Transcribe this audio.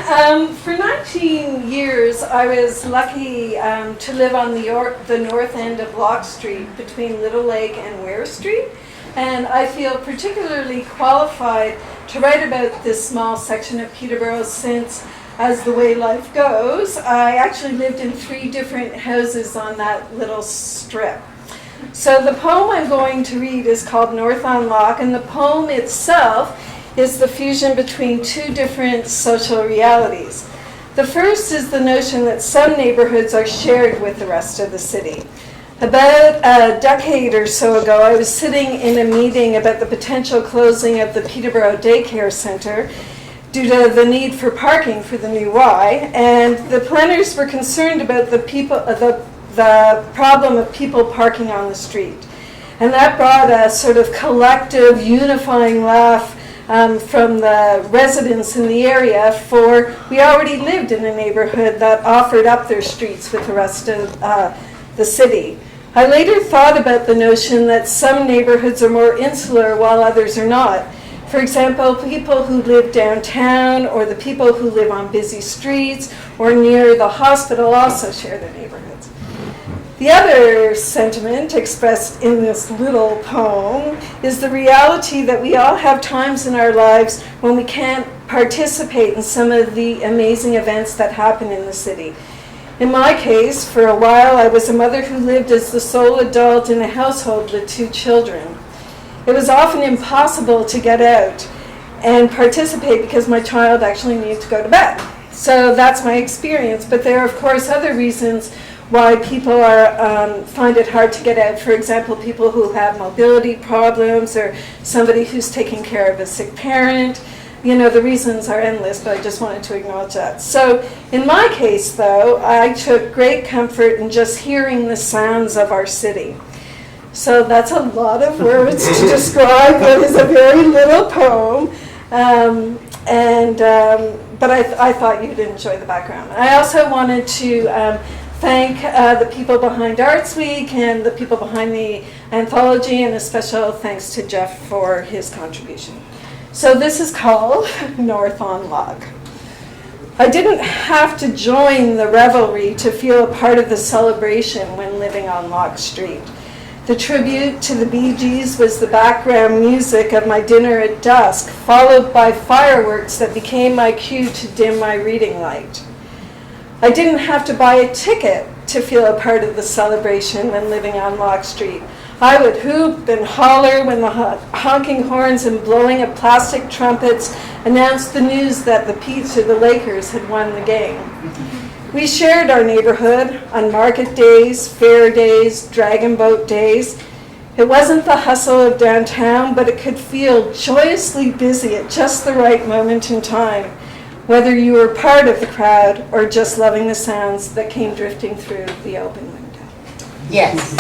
For 19 years, I was lucky to live on the north end of Lock Street between Little Lake and Ware Street. And I feel particularly qualified to write about this small section of Peterborough since, as the way life goes, I actually lived in 3 different houses on that little strip. So the poem I'm going to read is called North on Lock, and the poem itself is the fusion between 2 different social realities. The first is the notion that some neighborhoods are shared with the rest of the city. About a decade or so ago, I was sitting in a meeting about the potential closing of the Peterborough Daycare Center due to the need for parking for the new Y, and the planners were concerned about the problem of people parking on the street. And that brought a sort of collective unifying laugh from the residents in the area, for we already lived in a neighborhood that offered up their streets with the rest of the city. I later thought about the notion that some neighborhoods are more insular while others are not. For example, people who live downtown or the people who live on busy streets or near the hospital also share their neighborhoods. The other sentiment expressed in this little poem is the reality that we all have times in our lives when we can't participate in some of the amazing events that happen in the city. In my case, for a while, I was a mother who lived as the sole adult in a household with 2 children. It was often impossible to get out and participate because my child actually needed to go to bed. So that's my experience, but there are, of course, other reasons why people find it hard to get out. For example, people who have mobility problems or somebody who's taking care of a sick parent. You know, the reasons are endless, but I just wanted to acknowledge that. So in my case, though, I took great comfort in just hearing the sounds of our city. So that's a lot of words to describe what is a very little poem. But I thought you'd enjoy the background. I also wanted to thank the people behind Artsweek and the people behind the anthology, and a special thanks to Jeff for his contribution. So this is called North on Lock. I didn't have to join the revelry to feel a part of the celebration when living on Lock Street. The tribute to the Bee Gees was the background music of my dinner at dusk, followed by fireworks that became my cue to dim my reading light. I didn't have to buy a ticket to feel a part of the celebration when living on Lock Street. I would hoop and holler when the honking horns and blowing of plastic trumpets announced the news that the Petes or the Lakers had won the game. We shared our neighborhood on market days, fair days, dragon boat days. It wasn't the hustle of downtown, but it could feel joyously busy at just the right moment in time, whether you were part of the crowd or just loving the sounds that came drifting through the open window. Yes.